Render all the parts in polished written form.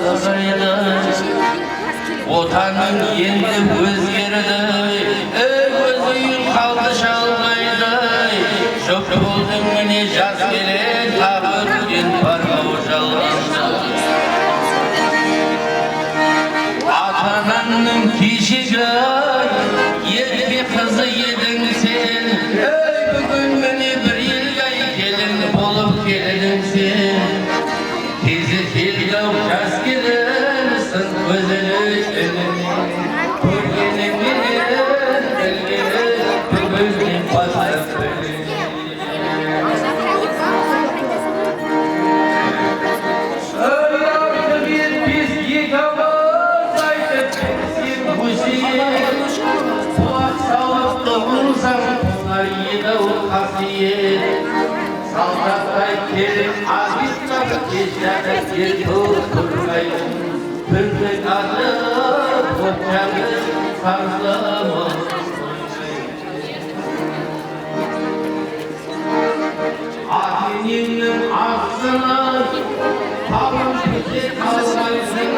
салғайды, отаның енді өзгерді, өз үйін қалды шалғайды. Жоқ болдың міне жас келен, тағы өткен барғау жалғанды. Ата-анаңның кешегі, ерке қызы едің сен, бүгін міне бір елге келін болып келдің сен. Тезі келді-ау жас келінсің, көзілі келінен, көргеніңнен білгені, бүгіннен бастап білген. Салдаттай келіп азиттағы кешәрі ертіп тұрмайды. Бүрдік ады көпчәгі сарзымы. Ат-енеңнің ақсыны табын күте қалмайсың.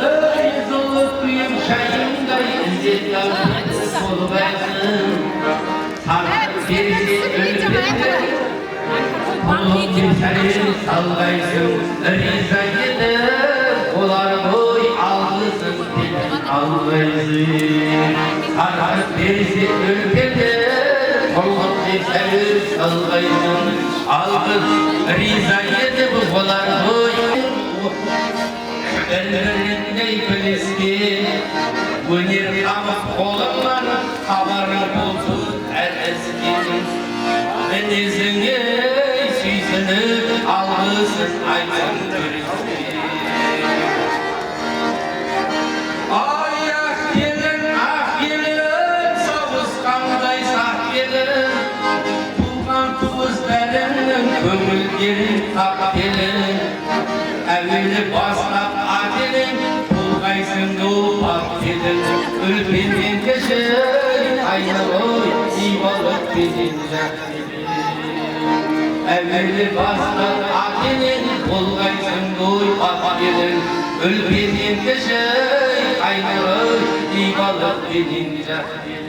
Өй зұлы күйім шайындай іздет дәулетті болғайсың. Сарқын берсе өлбетті Құлын кемсәрен салғайсың, риза етіп, олар ғой алғысың келіп алғайсың. Сарқын берсе өлбетті Құлын кемсәрен салғайсың, алғыс риза етіп, олар ғой бір-біріндей біліскен, өнер қамыс қолыңнан хабарың болсын әр іскен. Мінезіңе сүйсініп алғысын айтсын көресің. Ай ақ келін, сауысқандай сақ келін, туған туыс бәріңнің көңілдерін тап келін. Әуелі бастап ателін, бұлғайсың ұлпап келін. Үлпенмен кеші айнып ой, ибалық беден жақ келін. Әуелі бастап ателін, бұлғайсың ұлпап келін. Үлпенмен кеші айнып ой, ибалық беден жақ келін.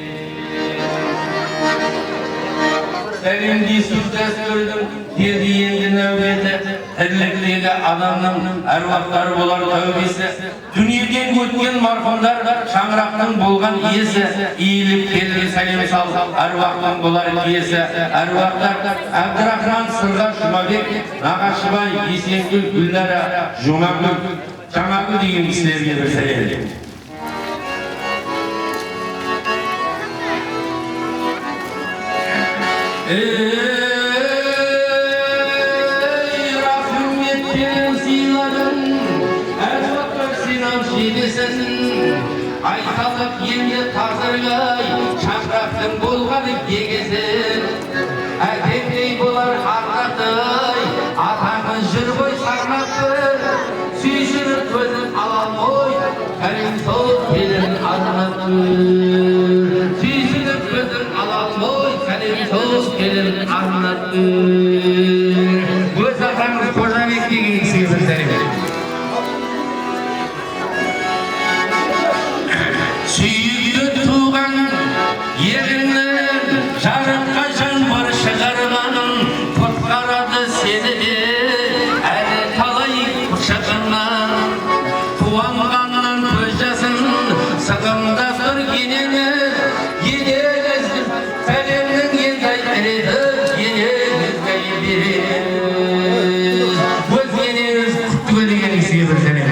Сәлемдесу дәстүрдің деді енді нәубеті, тірліктегі адамның әруақтары болар тәубесі. Дүниеден өткен марқұмдар шаңырақтың болған иесі, иіліп келді сәлем сал, әруақтың болар иесі. Әруақтар Әбдірахман Сырға Жұмабек, Нағашыбай, Есенгүл, Гүлнара, Жұмагүл, Жаңагүл деген кісілерге бір сәлем. Рахметтен сыйладың, әруаққа сенам жедесін. Айталық енді қазіргі шаңырақтың болғаны егесін. Әкемдей болар арнатай, атаңын жүр ғой сарнапты. Сүйсініп көзін алам ой, кәрім сол келін арнапты. Сүйсініп көзін алам ой, кәрім сол келін арнапты. Өз атаңыз Қожабек деген кісіге бір сәлем. Сүйікті туған еріңнің жарыққа жан бар шығарғаның, құтқарады сені де әлі талай шығыннан. Туанғаннан көз жасын сығымда тұр енені, енеңіздің сәлемнің енді айыреді, енеңізге береді. Өз енеңіз құтты деген кісіге бір сәлем.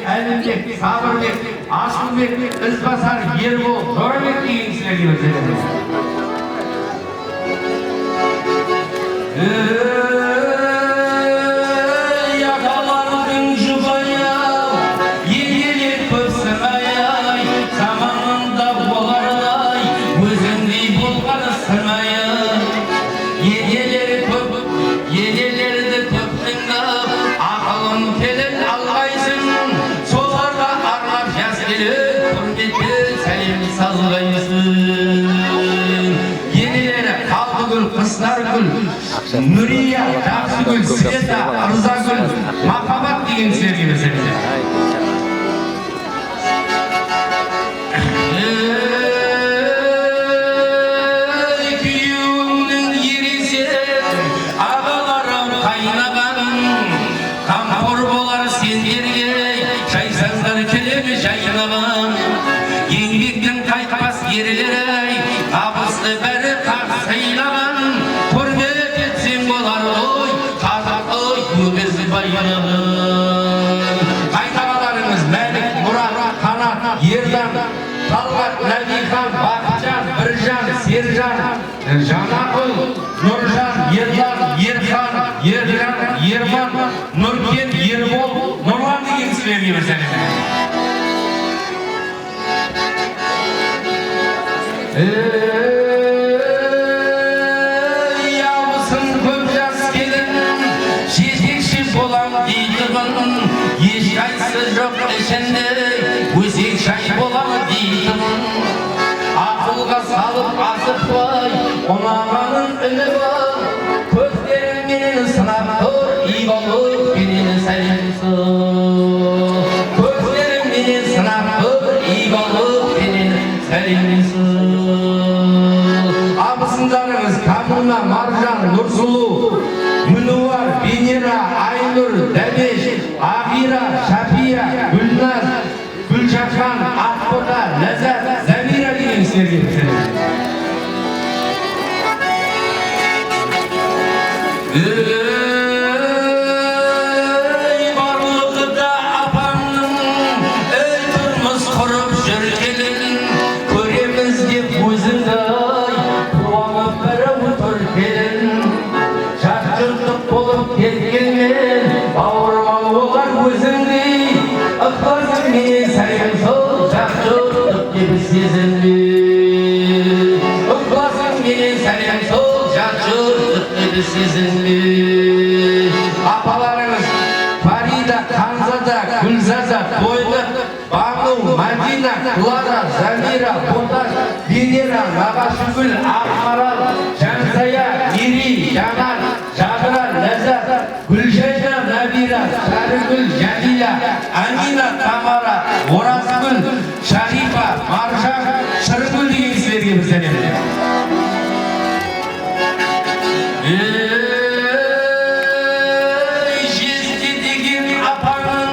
Әлімбек, Сабырбек, Асылбек, Ізбасар, Ербол, Жорабек деген кісілерге өтелеміз. енелері көп, енелерді көп тыңдап, ақылын келін алғайсың, соларға арнап жас келіп, құрметті сәлем салғайсың. Енелері Қалдыгүл, Қыстаргүл, Нұрия, Жақсыгүл, Света, Ырзагүл, Махаббат деген кісілерге берсеңіздер. Күйеуіңнің ересек, ағаларым қайнаған, қамқор болар сендерге, жайсаңдар келемі жайнаған. Еңбектің қайтпас ерлері, табысты бәрі сыйлаған, құрмет етсең болар ғой, қазақ ой өгіз байлығын. Қайталарыңыз Мәлік, Мұрат, Қанат, Ердан, Талғат, Нәбихан, Бақытжан, Біржан, Сержан, Жанақұл, Нұржан, Ерлан, Ерхан, Ержан, Ерман, Нұркен, Ербол, Нұрлан деген кісілерге берсеңіз. Яусың көп жас келін, жетекші болам дейтімін, ешқайсы жоқ ішінде, өсек шай болам дейтімін. Ақылға салып асықпай, ұнағанын іліп ал, көздеріңменен сынап тұр, ибалық менен сәлем сұр. Көздеріңменен сынап тұр, ибалық менен сәлем сұр. Абысындарыңыз Камуна, Маржан, Нұрсұлу, Мүнуар, Венера, Айнұр, Дәбеш, Ағира, Шапия, Гүлназ, Гүлжахан, Ақбота, Ләззат, Замира деген кісілерге берсеңіз. Барлығы да апаңның, тұрмыс құрып жүр келін, көреміз деп өзіңді қуанып бірі тұр келін. Жат жұрттық болып кеткенмен, бауырмал олар өзіңдей, ықласыңмен сәлем сол, жат жұрттық деп сезінбе. Ықласыңмен сәлем сол, жат жұрттық деп сезінбе. Апаларыңыз Фарида, Ханзада, Гүлзада, Тойлық, Бану, Мадина, Клара, Замира, Боташ, Венера, Нағашыгүл, Ақмарал, Жансая, Мири, Жанар, Жадыра, Ләззат, Гүлжайна, Набира, Шарыгүл, Жәмила, Амина, Тамара, Оразгүл, Шарифа, Маржан, Шыргүл деген кісілерге берсеңіз. Жезде деген апаңның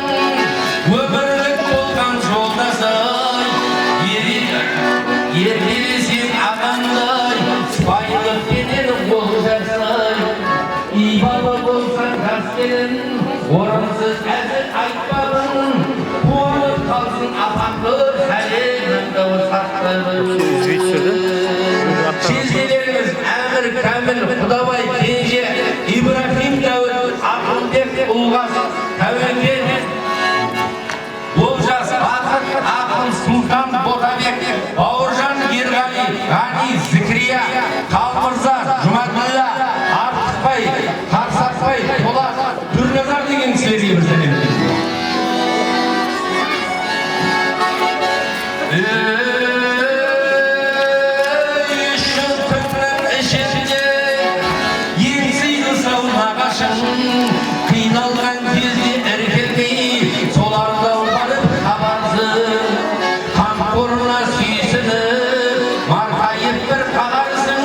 өмірлік болған жолдасай, ертелесең ағаңдай, сыпайылықпенен ол жасай. Ибалы болсаң жас келін, орынсыз әзіл айтпағын, қуанып қалсын апаңды сәлеміңді сақтағын. Жезделеріңіз Әмір, Кәміл, Құдабай, Кенже, Ибрахим, Дәуір, Ақылбек, Ұлғас, Тәуекел, Олжас, Бақыт, Ақыл, Сұлтан, Ботабек, Бауыржан, Ерғали, Ғани, Зікрия, Қалмырза, Жұмаділла, Артықбай, Қарсақбай, Толас, Дүрназар деген кісілерге берсеңіз. Қиналған кезде іркілмей, солардан барып хабарсың, қамқорына сүйсініп, марқайып бір қағарсың.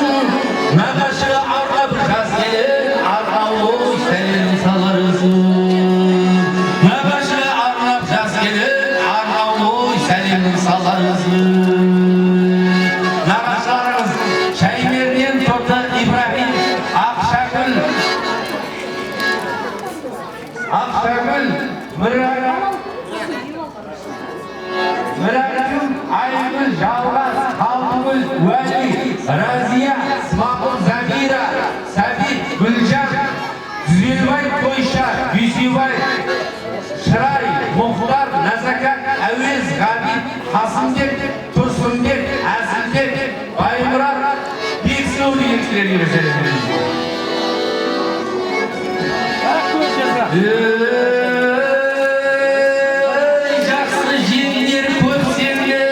Нағашыға арнап жас келін, арнаулы сәлем саларсың. Нағашыға арнап жас келін, арнаулы сәлем саларсың. Нағашыларыңыз Шаймерден Тоты, Ибрахим, Ақшагүл, Мірәкім, Айгүл, Жалғас, Қалдыгүл, Уәли, Разия, Смақұл, Замира, Сәбит, Гүлжан, Дүзелбай, Тойша, Дүйсебай, Шырай, Мұхтар, Назакат, Әуез, Ғабит, Қасымбек, Тұрсынбек, Әсілбек, Баймұрат, Бексұлы сіздерге жақсы жеңдер көрсеңдер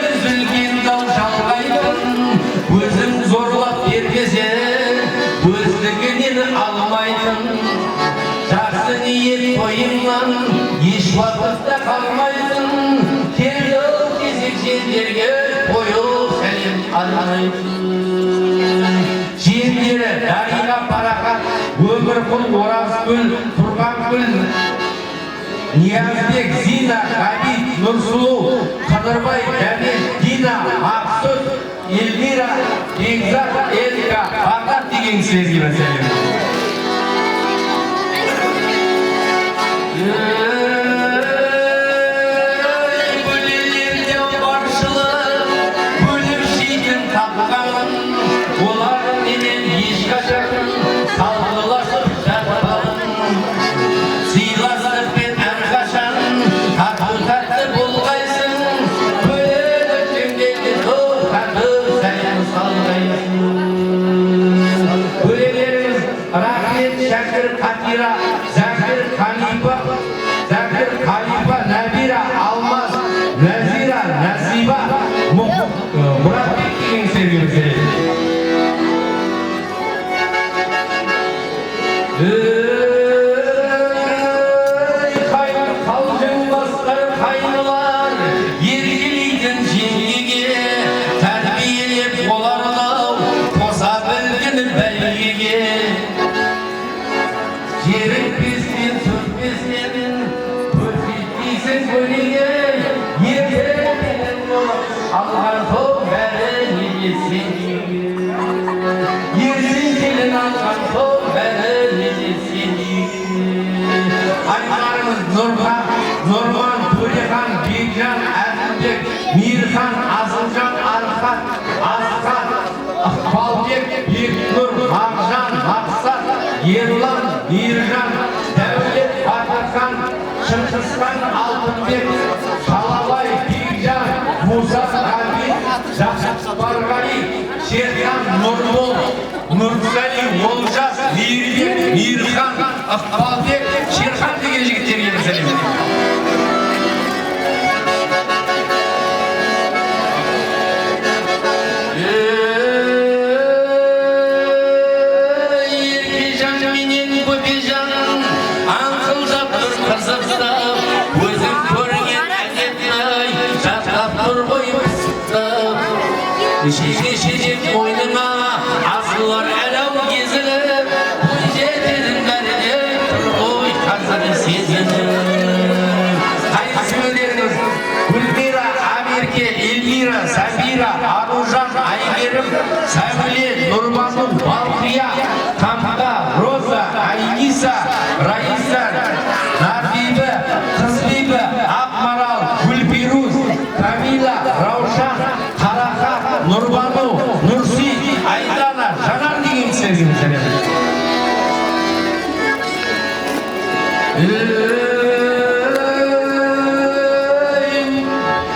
үзілген дау жалғайтын өзің зорлап бермесең өздігінен алмайтын жақсы ниет тойыңнан еш уақытта қалмайтын келді кезек жеңдерге қойып сәлем арнайтын жеңдері дариға парақат өмірқұл оразгүл тұрғанкүл Ниязбек, Зина, Ғабит, Нұрсұлу, Қыдырбай, Дәмел, Дина, Мақсұт, Эльмира, Бекзат, Элька, Бақат деген кісілерге сәлем. Бөлелерде баршылық, бөліп жейтін тапқанын, олар менен ешқашан салғыласып жатпағын. Сыйластықпен әрқашан тату-тәтті болғайсың, бөлек өткендегі татып сәлем салғайсың. Бөлелеріміз Рахмет, Шәкір, Қатира, Зәкір, Қалипа, Нәбира, Алмаз, Нәзира, Нәсиба, Мұратбек деген кісілерге қалжың басқар қайнылар еркелейтін жеңгеге тәрбиелеп оларлау қоса білгін бәйгеге жерікпестен сөзбестен көрсетпейсің көлеге ертеңнен болып алған соң бәрі неге сенеге ертең келін алған соң бәрі неге сенеге аймарымыз Нұрхан, Нұрман, Төрехан, Бекжан, Әділбек, Мейірхан, Асылжан, Архат, Асқат, Балбек, Бекнұр, Мағжан, Мақсат, Ерлан, Мейіржан, Дәулет, Батырхан, Шыңғысхан, Алтынбек, Шалабай, Бекжан, Муса, Ғабит, Жақсыбарғали, Шерхан, Нұрбол, Нұрсали, Олжас, Мейірбек, Мейірхан, Ықбалбек, Шерхан деген жігіттерге сәлем. Еркежан менен көпежан аңқылдап тұр қызықтап, өзің көрген әдеттай жаттап тұр ғой пысықтап. Шешеден ойныңа асылар әлау кезіліп, ой жетедің бәріне тұр ғой қазір сезініп. Қайсыңдеріңіз Гүлмира, Амерке, Эльмира, Сабира, Аружан, Айгерім, Сәуле, Нұрбану, Балқия, Тамға, Роза, Айниса, Раиса, Нарбибі, Қызбибі, Ақмарал, Гүлпирус, Камила, Раушан, Қарақа, Нұрбану, Нұрси, Айдана, Жанар деген кісілерге сәлем.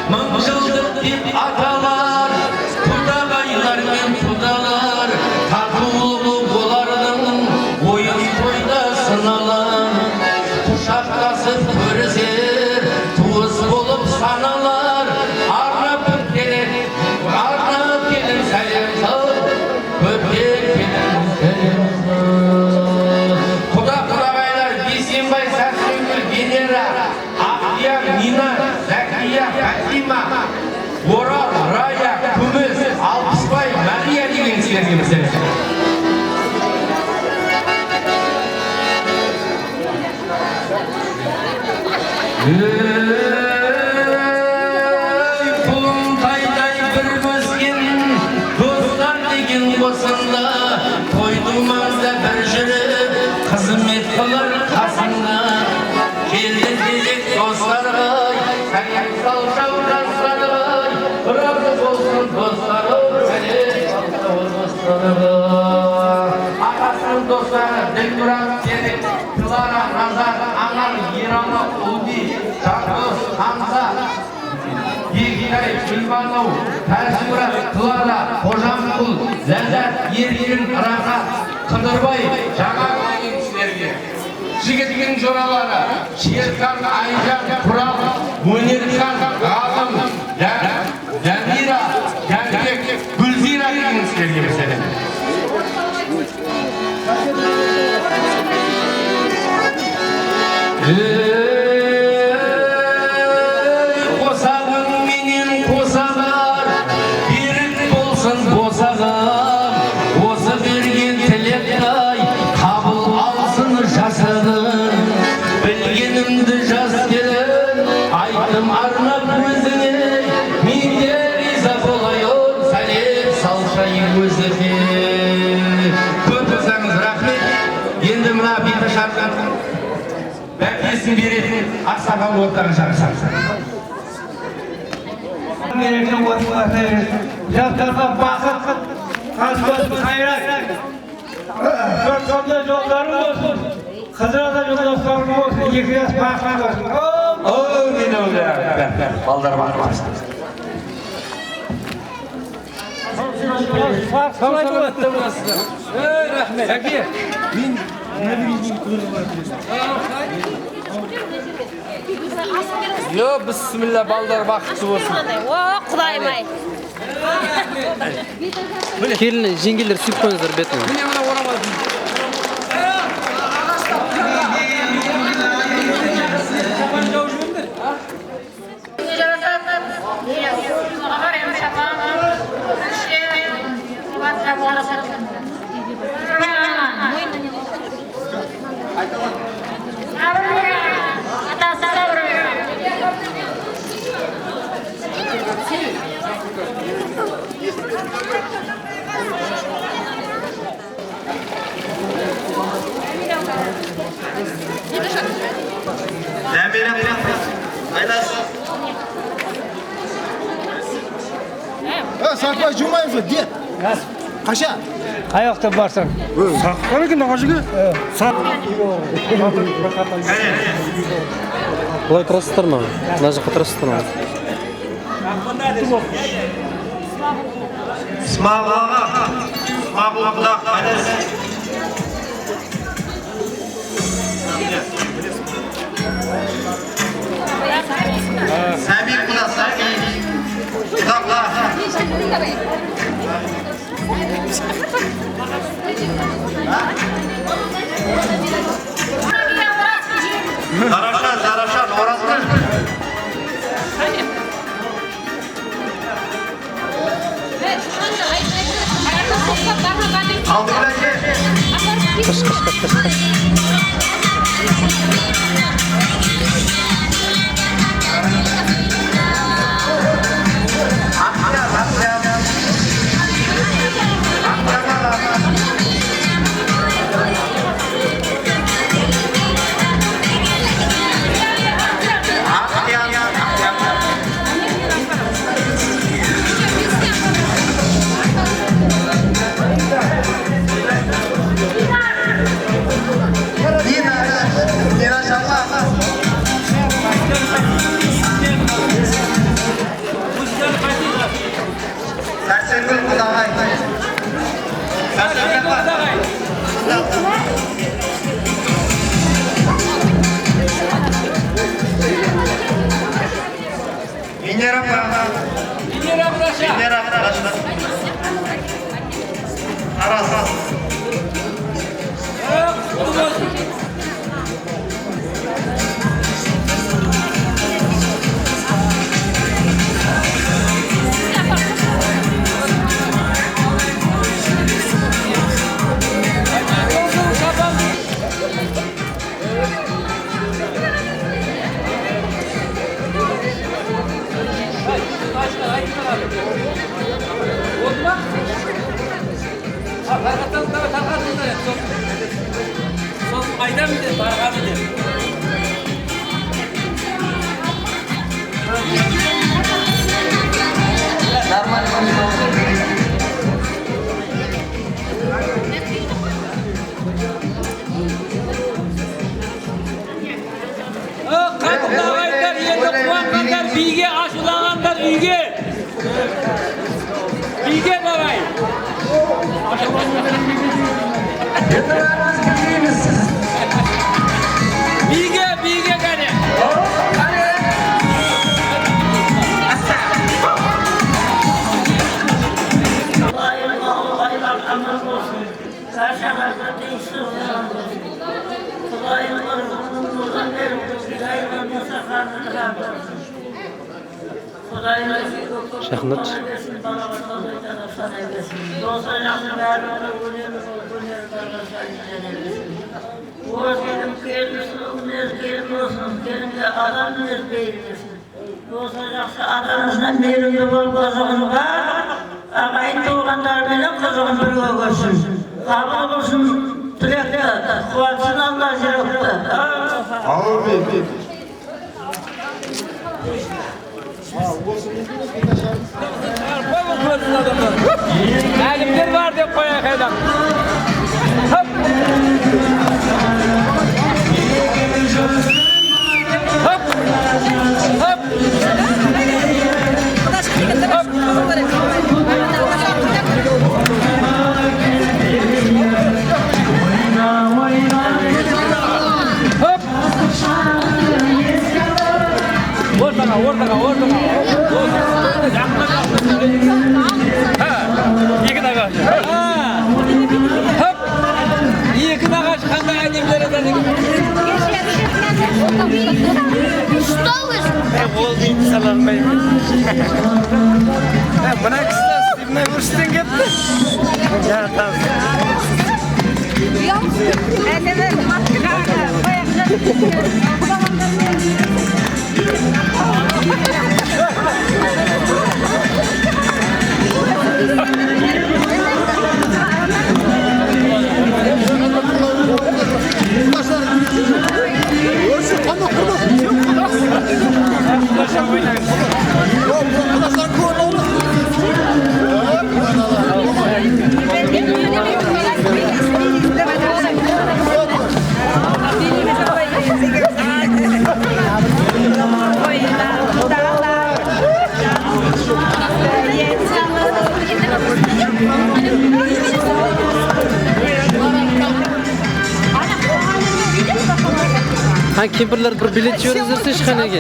Мың жылдық деп аталар, құдағайлар мен құдалар, татулығы олардың ойын тойда сыналар. Құшақтасып көрісер, туыс болып саналар. Арнап келін сәлем сал, көптен келін сәлем сал. Құдағайлар Бейсенбай, Сәрсенгүл, Венера, Ақия, Нина, Зәкия, Фатима, Орал, Рая, Күміс, Алпысбай, Мария деген кісілерге сәлем. Құлын тайдай бір өскен достар деген қосында, тойдымазда бір жүріп қызмет қылыр қасында. Келді кезек достар-ай, сәлем салшау жастар-ай, разы болсын достар-ай, сәлем салшау достар-ай. Ағасының достары Ділмұрат, Серік, Клара, Назар, Аңар, Ералы, Ұлби, Жандос, Хамза, Егитай, Bilmanov, Taşmurat, Kılara, Hocamkul, Lezat, Erkin, Rahat, Kıdırbay, Жаңа деген кісілерге. Жігіттің жоралары, Шерхан, Айжан, Құрал, Өнерхан, Ғалым, Жәмира, Жәнбек, Гүлзира деген кісілерге мәселе. Қосағың менен қосағар, берік болсын босағам, осы берген тілектай қабыл алсын жасығын. Білгенімді жас келін, айтым арнап өзіңе, мен де риза болайын, сәлем салшайын өзіңе. Көп болсаңыз рахмет. Енді мына биті шарқан бәкесін беретін ақсақал оттары жарысамыз. Мереке отбасы, жастарға бақыт, қасбасын қайрат. Сондай жолдарың болсын, қызырада жолдастарың болсын, екі жас бақыт болсын. Мен өлі балдар бақыт болсын. Рахмет. Әке, мен Yo, bismillah, balдар бақытты болсын. Құдайым-ай. Келін жеңгелер сүйіп қойыңыздар бетін. Сақпай жумайсың, дед. Қаша? қаяқта барсаң. Сақпай екен ағашығы? Бұлай тұрасыздар ма? Мына жаққа тұрасыздар ма? Смағылаға, смағылаға қайдас. Сәбек бұда, сәбек. Құдақла. Зараша, оразды. Алдыға ке. Қыш. Biге aşılananlar üge. Bilge babay. Bilge gane. Şahnaç. Adanızdan beri bol bozğunluğa, ağayın doğanlar bile kızığın bir görsün. Kabul olsun dilekte, kuvatsın Allah zirakta. Amin. Alimler var diye koya kaydan. Hop. Hop. Hop. Hop. Ortaga. İki dakika. Hop. İki dakika çıkanda alimler eder. Buna kısa Steven'e vursun gitti. Ya tamam. Ha kempirlar bir bilet yo'rizdirsa ishxonaga.